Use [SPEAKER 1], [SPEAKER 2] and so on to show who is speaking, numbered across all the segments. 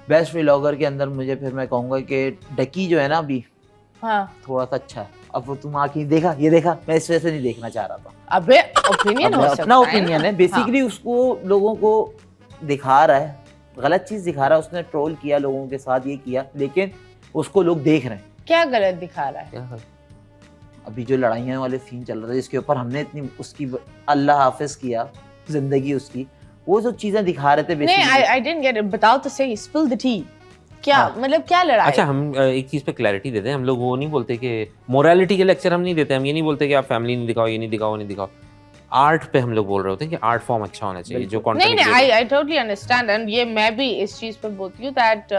[SPEAKER 1] Best vlogger के अंदर मुझे फिर मैं कहूंगा कि डकी जो है ना अभी
[SPEAKER 2] हाँ
[SPEAKER 1] थोड़ा सा अच्छा है। अब वो तुम आके देखा, ये देखा, मैं इस वजह से नहीं देखना चाह रहा था।
[SPEAKER 2] अबे ओपिनियन हो सकता
[SPEAKER 1] अपना
[SPEAKER 2] है
[SPEAKER 1] ओपिनियन है बेसिकली। उसको लोगों को दिखा रहा है, गलत चीज दिखा रहा है, उसने ट्रोल किया लोगों के साथ, ये किया, लेकिन उसको लोग देख रहे हैं।
[SPEAKER 2] क्या गलत दिखा रहा है?
[SPEAKER 1] क्या अभी जो लड़ाइयाँ वाले सीन चल रहा था जिसके ऊपर हमने इतनी उसकी अल्लाह हाफिज किया जिंदगी उसकी, वो जो चीजें दिखा रहे थे
[SPEAKER 2] नहीं, आई डिडंट गेट इट। बताओ तो सही, स्पिल द टी। क्या मतलब क्या लड़ाई?
[SPEAKER 3] अच्छा, हम एक चीज पे क्लैरिटी देते हैं। हम लोग वो नहीं बोलते कि मोरालिटी के लेक्चर हम नहीं देते। हम ये नहीं बोलते कि आप फैमिली नहीं दिखाओ, ये नहीं दिखाओ, नहीं दिखाओ। आर्ट पे हम लोग बोल रहे होते हैं कि आर्ट फॉर्म अच्छा होना चाहिए जो कंटेंट।
[SPEAKER 2] नहीं, आई टोटली अंडरस्टैंड एंड ये मैं भी इस चीज पे बोलती हूँ दैट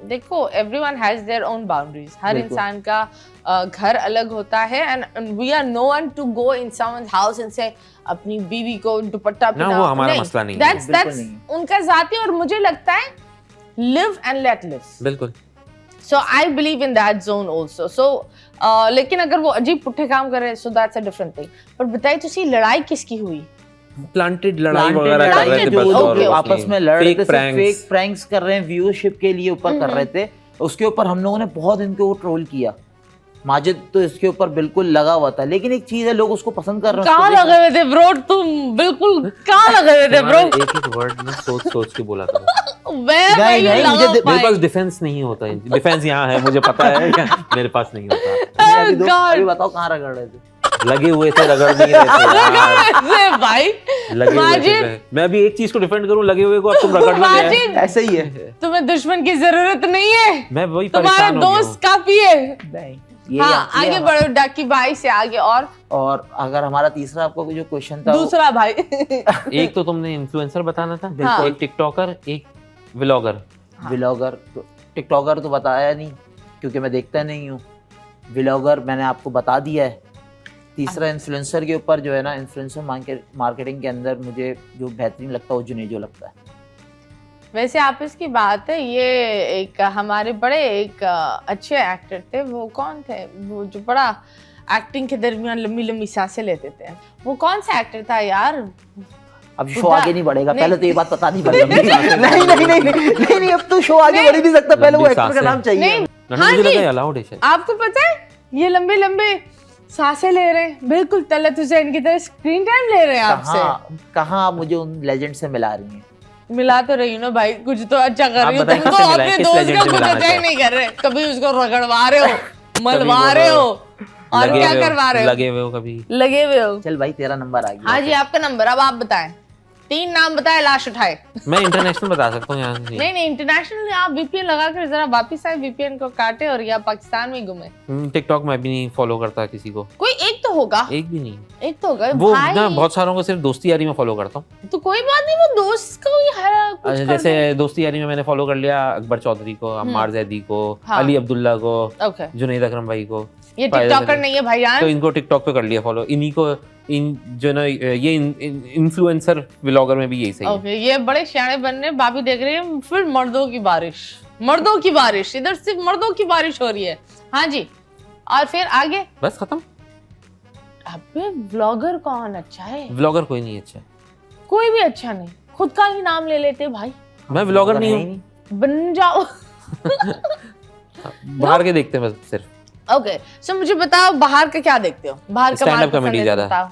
[SPEAKER 2] देखो everyone has their own boundaries. हर इंसान का घर अलग होता है and we are no one to go in someone's house and से अपनी बीवी को दुपट्टा पहनाओ।
[SPEAKER 3] ना, वो हमारा मसला नहीं है।
[SPEAKER 2] दैट्स उनका जाती, और मुझे लगता है लिव एंड लेट लिव।
[SPEAKER 3] बिल्कुल।
[SPEAKER 2] So I believe in that zone also. So लेकिन अगर वो अजीब पुट्ठे काम कर रहे हैं so that's a different thing. पर बताइए तुसी लड़ाई किसकी हुई?
[SPEAKER 3] प्लांटेड लड़ाई वगैरह कर रहे थे बस, और
[SPEAKER 1] आपस में लड़ रहे थे,
[SPEAKER 3] फेक
[SPEAKER 1] फेक प्रैंक्स कर रहे हैं, व्यूअरशिप के लिए ऊपर कर रहे थे। उसके ऊपर हम लोगों ने बहुत इनको ट्रोल किया। माजिद तो इसके ऊपर बिल्कुल लगा हुआ था, लेकिन एक चीज है लोग उसको पसंद कर रहे हैं।
[SPEAKER 2] कहाँ लगे हुए थे ब्रो तुम? बिल्कुल कहाँ लगे हुए थे ब्रो?
[SPEAKER 3] एक एक वर्ड में सोच सोच के बोला था।
[SPEAKER 1] मुझे
[SPEAKER 3] मेरे पास डिफेंस नहीं होता है। डिफेंस यहाँ है, मुझे पता है, मेरे पास नहीं होता।
[SPEAKER 1] अभी बताओ कहाँ रगड़ रहे थे?
[SPEAKER 3] लगे हुए थे, रगड़ नहीं रहे थे
[SPEAKER 2] भाई।
[SPEAKER 3] लगे हुए थे। मैं अभी एक चीज को डिफेंड करूं, लगे हुए को, अब तुम रगड़ रहे हैं।
[SPEAKER 1] ऐसे ही है।
[SPEAKER 2] तुम्हें दुश्मन की जरूरत नहीं है,
[SPEAKER 3] मैं वही
[SPEAKER 2] तुम्हारा
[SPEAKER 3] परेशान हो गया हूं।
[SPEAKER 2] दोस्त काफी है।
[SPEAKER 1] नहीं,
[SPEAKER 2] हाँ, आगे बढ़ो डाकी भाई से आगे।
[SPEAKER 1] और अगर हमारा तीसरा आपको जो क्वेश्चन था,
[SPEAKER 2] दूसरा भाई
[SPEAKER 3] एक तो तुमने इन्फ्लुएंसर बताना था,
[SPEAKER 2] हाँ।
[SPEAKER 3] एक टिकटॉकर, एक व्लॉगर।
[SPEAKER 1] व्लॉगर तो टिकटॉकर तो बताया नहीं क्योंकि मैं देखता नहीं हूँ। व्लॉगर मैंने आपको बता दिया है। तीसरा इन्फ्लुएंसर के ऊपर जो है ना, इन्फ्लुएंसर मार्केटिंग के अंदर मुझे जो बेहतरीन लगता है वो जुनेजो लगता है।
[SPEAKER 2] वैसे आप इसकी बात है, ये एक हमारे बड़े एक अच्छे एक्टर थे। वो कौन थे? वो जो बड़ा एक्टिंग के दरमियान लंबी लंबी सांसें लेते थे, वो कौन सा एक्टर था यार?
[SPEAKER 1] अब शो आगे नहीं बढ़ेगा, पहले तो ये बात बतानी पड़ेगी। नहीं, अब तो शो आगे बढ़ ही नहीं सकता, पहले वो एक्टर का नाम चाहिए।
[SPEAKER 2] हाँ जी,
[SPEAKER 3] अलाउड है।
[SPEAKER 2] आपको पता है ये लंबे लंबे सांसें ले रहे हैं, बिल्कुल तलत हुसैन की तरह स्क्रीन टाइम ले रहे हैं आपसे।
[SPEAKER 1] कहाँ आप मुझे उन लेजेंड से मिला रही हैं?
[SPEAKER 2] मिला तो रही हूँ ना भाई, कुछ तो अच्छा कर रही हो। तुमको अपने दोस्त का कुछ अच्छा ही नहीं कर रहे, कभी उसको रगड़वा रहे हो, मलवा रहे हो, और क्या करवा रहे हो?
[SPEAKER 3] लगे हुए हो, कभी
[SPEAKER 2] लगे हुए हो।
[SPEAKER 1] चल भाई तेरा नंबर आ गया।
[SPEAKER 2] हाँ जी, आपका नंबर। अब आप बताएं, 3 नाम बताए, लाश उठाए।
[SPEAKER 3] मैं इंटरनेशनल बता सकता हूँ यहाँ से।
[SPEAKER 2] नहीं, इंटरनेशनल आप वीपीएन लगा कर जरा वापिस आए, वीपीएन को काटे और या पाकिस्तान में घूमे।
[SPEAKER 3] टिकटॉक में भी नहीं फॉलो करता किसी को।
[SPEAKER 2] कोई एक तो होगा।
[SPEAKER 3] एक भी नहीं।
[SPEAKER 2] एक तो होगा
[SPEAKER 3] वो
[SPEAKER 2] भाई।
[SPEAKER 3] ना बहुत सारों को सिर्फ दोस्ती यारी में फॉलो करता हूँ।
[SPEAKER 2] तो कोई बात नहीं, वो दोस्त को ही कुछ कर
[SPEAKER 3] जैसे दोस्ती यारी में मैंने फॉलो कर लिया अकबर चौधरी को, अम्मार जैदी को,
[SPEAKER 2] हाँ।
[SPEAKER 3] अली अब्दुल्ला को,
[SPEAKER 2] ओके।
[SPEAKER 3] जुनैद अकरम भाई को।
[SPEAKER 2] ये टिकटॉकर नहीं है भाईजान,
[SPEAKER 3] तो इनको टिकटॉक पे कर लिया फॉलो। इन्हीं को जो ना ये इन्फ्लुएंसर व्लॉगर में भी यही सही है।
[SPEAKER 2] ओके, ये बड़े सियाने बन रहे हैं। भाभी देख रही है, फिर मर्दों की बारिश, इधर सिर्फ मर्दों की बारिश हो रही है। हाँ जी, और फिर आगे
[SPEAKER 3] बस खत्म।
[SPEAKER 2] अबे व्लॉगर कौन अच्छा है?
[SPEAKER 3] व्लॉगर कोई नहीं अच्छा।
[SPEAKER 2] कोई भी अच्छा नहीं, खुद का ही नाम ले लेते भाई।
[SPEAKER 3] मैं व्लॉगर नहीं हूँ।
[SPEAKER 2] बन जाओ।
[SPEAKER 3] बाहर के देखते हैं बस सिर्फ।
[SPEAKER 2] ओके, सो मुझे बताओ बाहर का क्या देखते हो? बाहर का
[SPEAKER 3] स्टैंड अप कॉमेडी ज्यादा।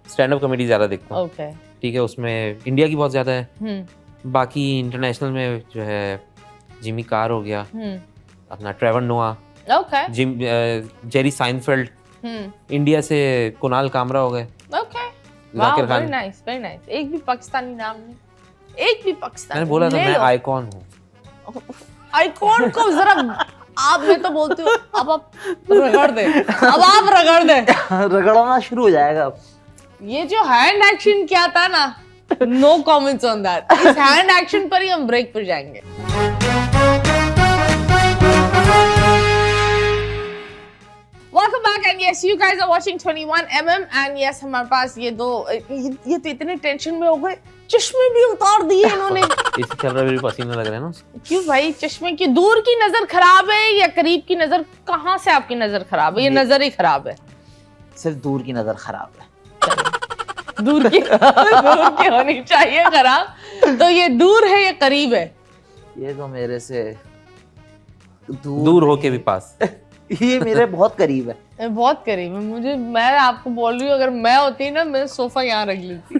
[SPEAKER 2] स्टैंड
[SPEAKER 3] अप कॉमेडी ज्यादा देखता हूँ।
[SPEAKER 2] ओके,
[SPEAKER 3] ठीक है, उसमें इंडिया की बहुत ज्यादा है। बाकी इंटरनेशनल में जो है जिमी कार हो गया, अपना ट्रेवर नोआ,
[SPEAKER 2] ओके,
[SPEAKER 3] जेरी साइनफेल्ड, इंडिया से कुणाल कामरा हो गए,
[SPEAKER 2] okay,
[SPEAKER 3] Zakir Khan.
[SPEAKER 2] Very nice. एक भी पाकिस्तानी नाम नहीं, एक भी पाकिस्तानी।
[SPEAKER 3] मैंने बोला था मैं आइकॉन हूँ।
[SPEAKER 2] आइकॉन को जरा आप, मैं तो बोलती हूँ अब आप रगड़ दे,
[SPEAKER 1] रगड़ना शुरू हो जाएगा।
[SPEAKER 2] ये जो हैंड एक्शन क्या था ना, नो कमेंट्स ऑन दैट। इस हैंड एक्शन पर ही हम ब्रेक पर जाएंगे। Welcome back and yes, you guys are watching 21mm and yes, हमारे पास ये तो इतने टेंशन में हो गए, चश्मे भी उतार दिए इन्होंने।
[SPEAKER 3] इसी चल रहा है, पसीना लग रहा है ना।
[SPEAKER 2] क्यों भाई? चश्मे की दूर की नजर खराब है या करीब की नजर? कहाँ से आपकी नजर खराब है? ये नजर ही खराब है।
[SPEAKER 1] सिर्फ दूर की नजर खराब है।
[SPEAKER 2] दूर की होनी चाहिए खराब। तो ये दूर है या करीब है?
[SPEAKER 1] ये तो मेरे से
[SPEAKER 3] दूर होके भी पास।
[SPEAKER 1] ये मेरे बहुत करीब है।
[SPEAKER 2] मैं बहुत करीब है मुझे, मैं आपको बोल रही हूँ अगर मैं होती ना मैं सोफा यहाँ रख लेती।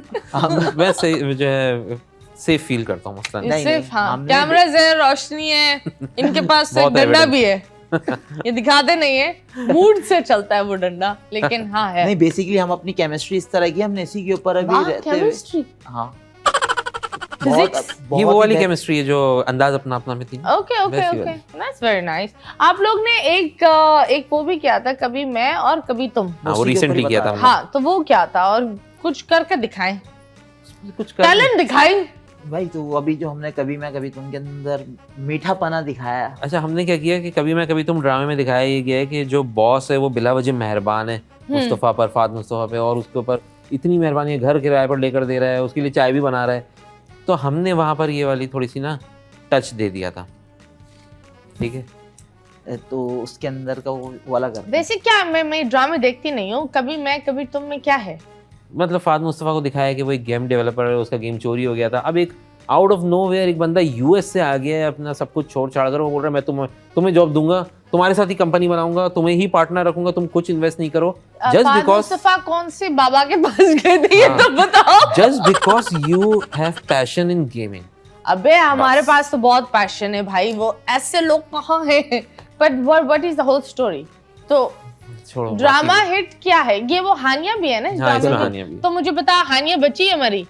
[SPEAKER 3] मैं सही जो है सेफ फील करता हूँ मसलन।
[SPEAKER 1] नहीं,
[SPEAKER 2] सिर्फ
[SPEAKER 1] नहीं,
[SPEAKER 2] हाँ
[SPEAKER 1] हमने
[SPEAKER 2] कैमराज है, रोशनी है, इनके पास तो
[SPEAKER 3] बहुत
[SPEAKER 2] डंडा
[SPEAKER 3] evidence।
[SPEAKER 2] भी है। ये दिखाते नहीं है, मूड से चलता है वो डंडा, लेकिन हाँ है।
[SPEAKER 1] नहीं, बेसिकली हम अपनी केमिस्ट्री इस तरह की हमने इसी के ऊपर अभी
[SPEAKER 2] वाह,
[SPEAKER 1] रहते हुए
[SPEAKER 2] chemistry।
[SPEAKER 1] हाँ
[SPEAKER 2] Physics?
[SPEAKER 3] ये वो वाली केमिस्ट्री है जो अंदाज अपना अपना में थी।
[SPEAKER 2] ओके ओके
[SPEAKER 3] वैसी
[SPEAKER 2] ओके,
[SPEAKER 3] वाली।
[SPEAKER 2] That's very nice. आप लोग ने एक वो भी किया था, कभी मैं और कभी तुम।
[SPEAKER 3] हाँ वो
[SPEAKER 1] उसी के ऊपर
[SPEAKER 3] रिसेंटली
[SPEAKER 1] ही
[SPEAKER 3] किया
[SPEAKER 1] बता
[SPEAKER 3] था
[SPEAKER 1] रहा
[SPEAKER 3] हमने।
[SPEAKER 2] हाँ तो वो क्या था और कुछ करके दिखाएं,
[SPEAKER 3] कुछ कर
[SPEAKER 2] टैलेंट दिखाएं।
[SPEAKER 1] भाई। तो अभी जो हमने कभी मैं कभी तुम के अंदर मीठापना दिखाया।
[SPEAKER 3] अच्छा हमने क्या किया कि कभी मैं कभी तुम ड्रामे में दिखाया ये गया है कि जो बॉस है वो बिला वजह मेहरबान है मुस्तफ़ा पर, फात मुस्तफ़ा पे, और उसके ऊपर इतनी मेहरबानी है, घर किराए पर लेकर दे रहा है, उसके लिए चाय भी बना रहा है। तो हमने वहाँ पर ये वाली थोड़ी सी ना टच दे दिया था, ठीक है।
[SPEAKER 1] तो उसके अंदर का वो वाला कर
[SPEAKER 2] वैसे क्या मैं ड्रामे देखती नहीं हूँ, कभी मैं कभी तुम में क्या है?
[SPEAKER 3] मतलब फात मुस्तफ़ा को दिखाया कि वो एक गेम डेवलपर है, उसका गेम चोरी हो गया था। अब एक आउट ऑफ नोवेयर एक बंदा यूएस से आ गया है, अपना सब कुछ छोड़ छाड़ कर वो बोल रहा है मैं तुम्हें जॉब दूंगा, तुम्हारे साथ ही कंपनी बनाऊंगा, तुम्हें ही पार्टनर रखूंगा, तुम कुछ इन्वेस्ट नहीं करो, जस्ट
[SPEAKER 2] फात
[SPEAKER 3] बिकॉज
[SPEAKER 2] मुस्तफा कौन से बाबा के पास गए थे ये
[SPEAKER 3] हाँ।
[SPEAKER 2] तो बताओ।
[SPEAKER 3] Just because you have passion in gaming.
[SPEAKER 2] अबे हमारे
[SPEAKER 3] बस।
[SPEAKER 2] पास तो बहुत पैशन है भाई, वो ऐसे लोग कहाँ हैं? But what is the whole story? तो
[SPEAKER 3] छोड़ो
[SPEAKER 2] ड्रामा
[SPEAKER 3] बाकी-
[SPEAKER 2] हिट क्या है? ये वो हानिया भी है ना इस
[SPEAKER 3] हाँ,
[SPEAKER 2] ड्रामे
[SPEAKER 3] इसमें
[SPEAKER 2] में?
[SPEAKER 3] हानिया भी है।
[SPEAKER 2] तो मुझे बता, हानिया बची है मरी?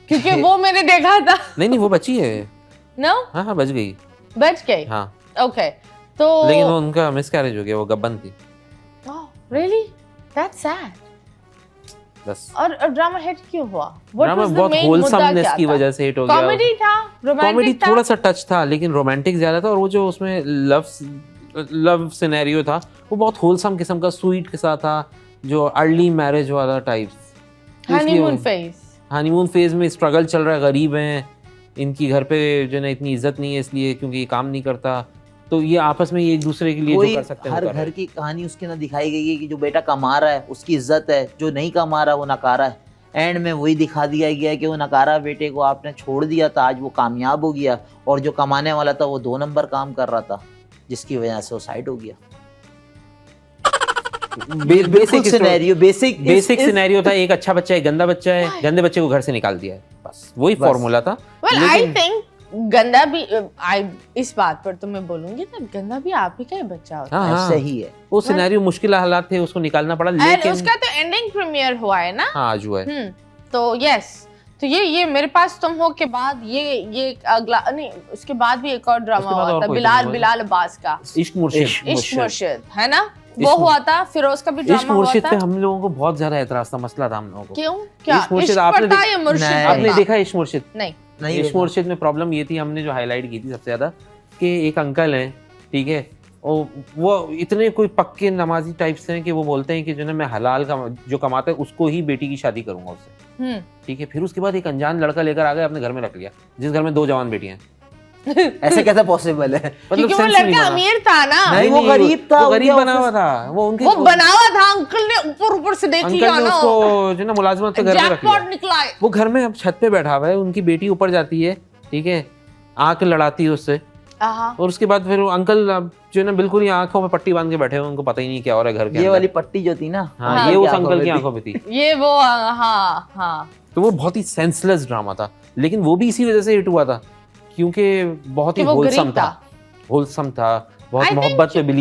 [SPEAKER 2] क्योंकि वो मैंने देखा था।
[SPEAKER 3] नहीं वो बची है।
[SPEAKER 2] नो
[SPEAKER 3] हाँ बच गई।
[SPEAKER 2] बच गई।
[SPEAKER 3] हाँ
[SPEAKER 2] ओके तो
[SPEAKER 3] लेकिन वो उनका मिसकैरेज हो गया, वो गब्बन थी
[SPEAKER 2] रियली दैट्स सैड।
[SPEAKER 3] बस।
[SPEAKER 2] और ड्रामा हिट क्यों हुआ?
[SPEAKER 3] ड्रामा बहुत होलसमनेस की वजह से हिट हो गया।
[SPEAKER 2] कॉमेडी था,
[SPEAKER 3] कॉमेडी
[SPEAKER 2] रोमांटिक था।
[SPEAKER 3] थोड़ा सा टच था लेकिन रोमांटिक ज्यादा था, और वो जो उसमें लव सिनेरियो था वो बहुत होलसम किस्म का, स्वीट के साथ था, जो अर्ली मैरिज वाला types.
[SPEAKER 2] Honeymoon phase.
[SPEAKER 3] Honeymoon phase में स्ट्रगल चल रहा है, गरीब हैं, इनकी घर पे जो है ना इतनी इज्जत नहीं है इसलिए क्योंकि ये काम नहीं करता, तो ये आपस में एक दूसरे के लिए
[SPEAKER 1] कोई
[SPEAKER 3] जो कर सकते हैं
[SPEAKER 1] हर
[SPEAKER 3] वो कर रहे
[SPEAKER 1] घर
[SPEAKER 3] हैं।
[SPEAKER 1] की कहानी उसके अंदर दिखाई गई है कि जो बेटा कमा रहा है उसकी इज्जत है, जो नहीं कमा रहा वो नकारा है। एंड में वही दिखा दिया गया है कि वो नकारा बेटे को आपने छोड़ दिया था, आज वो कामयाब हो गया, और जो कमाने वाला था वो 2 नंबर काम कर रहा था, जिसकी वजह से वो साइड हो गया। बेसिक सिनेरियो,
[SPEAKER 3] बेसिक सिनेरियो था, एक अच्छा बच्चा है, एक गंदा बच्चा है, गंदे बच्चे को घर से निकाल दिया है, बस वही फॉर्मूला था।
[SPEAKER 2] वेल आई थिंक गंदा भी इस बात पर तो मैं बोलूंगी ना, गंदा भी आप ही का ही बच्चा होता
[SPEAKER 3] हाँ, हाँ।
[SPEAKER 1] सही है।
[SPEAKER 3] वो सिनेरियो मुश्किल हालात थे, उसको निकालना पड़ा,
[SPEAKER 2] है।
[SPEAKER 3] लेकिन
[SPEAKER 2] उसका तो एंडिंग प्रीमियर हुआ है ना?
[SPEAKER 3] हाँ आज हुआ है।
[SPEAKER 2] तो यस, तो ये मेरे पास तुम हो के बाद ये अगला नहीं, उसके बाद भी एक और ड्रामा
[SPEAKER 3] उसके बाद
[SPEAKER 2] हुआ
[SPEAKER 3] और
[SPEAKER 2] था,
[SPEAKER 3] कोई
[SPEAKER 2] बिलाल
[SPEAKER 3] ड्रामा
[SPEAKER 2] बिलाल अब्बास का
[SPEAKER 3] इश्क मुर्शिद।
[SPEAKER 2] इश्क मुर्शिद, है ना? वो हुआ था, फिरोज का भी
[SPEAKER 3] इश्क
[SPEAKER 2] ड्रामा हुआ
[SPEAKER 3] मुर्शिद पे
[SPEAKER 2] था।
[SPEAKER 3] हम लोगों को बहुत ज्यादा एतराज था, मसला था हम लोगों को।
[SPEAKER 2] क्यों? क्या
[SPEAKER 3] इश्क मुर्शिद
[SPEAKER 2] इश्क
[SPEAKER 3] आपने
[SPEAKER 2] पर था या मुर्शिद
[SPEAKER 1] नहीं,
[SPEAKER 2] पर
[SPEAKER 3] आपने
[SPEAKER 2] था?
[SPEAKER 3] देखा इश्क मुर्शिद?
[SPEAKER 2] नहीं
[SPEAKER 3] इश्क मुर्शिद में प्रॉब्लम ये थी, हमने जो हाईलाइट की थी सबसे ज्यादा, कि एक अंकल हैं, ठीक है, वो इतने कोई पक्के नमाजी टाइप्स हैं कि वो बोलते हैं कि जो ना मैं हलाल का जो कमाता है उसको ही बेटी की शादी करूंगा उससे, ठीक है। फिर उसके बाद एक अनजान लड़का लेकर आ गए, अपने घर में रख लिया, जिस घर में 2 जवान बेटियां हैं।
[SPEAKER 1] ऐसा कैसे पॉसिबल है?
[SPEAKER 2] क्योंकि वो
[SPEAKER 3] sense ही नहीं
[SPEAKER 2] लड़का
[SPEAKER 3] बना।
[SPEAKER 2] अमीर था ना।
[SPEAKER 1] नहीं, वो गरीब था,
[SPEAKER 3] वो गरीब
[SPEAKER 1] उनके
[SPEAKER 3] बना हुआ
[SPEAKER 1] ऑफिस-
[SPEAKER 3] था, वो उनके
[SPEAKER 2] वो बना हुआ था, अंकल ने ऊपर से देख
[SPEAKER 3] अंकल
[SPEAKER 2] लिया
[SPEAKER 3] ने
[SPEAKER 2] ना,
[SPEAKER 3] उसको जो ना मुलाजमत पे घर में रख
[SPEAKER 2] जैकपॉट
[SPEAKER 3] लिया।
[SPEAKER 2] निकला है।
[SPEAKER 3] वो घर में अब छत पे बैठा हुआ है, उनकी बेटी ऊपर जाती है, ठीक है, आंख लड़ाती है उससे,
[SPEAKER 2] हाँ।
[SPEAKER 3] और उसके बाद फिर वो अंकल अब जो है ना बिल्कुल ही आंखों में पट्टी बांध के बैठे हुए, उनको पता ही नहीं क्या हो रहा है घर के
[SPEAKER 1] ये
[SPEAKER 3] अंदर।
[SPEAKER 1] वाली पट्टी जो थी ना,
[SPEAKER 3] हाँ ये उस अंकल की आंखों में थी।
[SPEAKER 2] ये वो हाँ
[SPEAKER 3] तो वो बहुत ही सेंसलेस ड्रामा था, लेकिन वो भी इसी वजह से हिट हुआ था क्योंकि बहुत ही
[SPEAKER 2] कि वो
[SPEAKER 3] होलसम
[SPEAKER 2] गरीब
[SPEAKER 3] था,
[SPEAKER 2] था।
[SPEAKER 3] होलसम था, बहुत
[SPEAKER 2] I think
[SPEAKER 3] मोहब्बत पे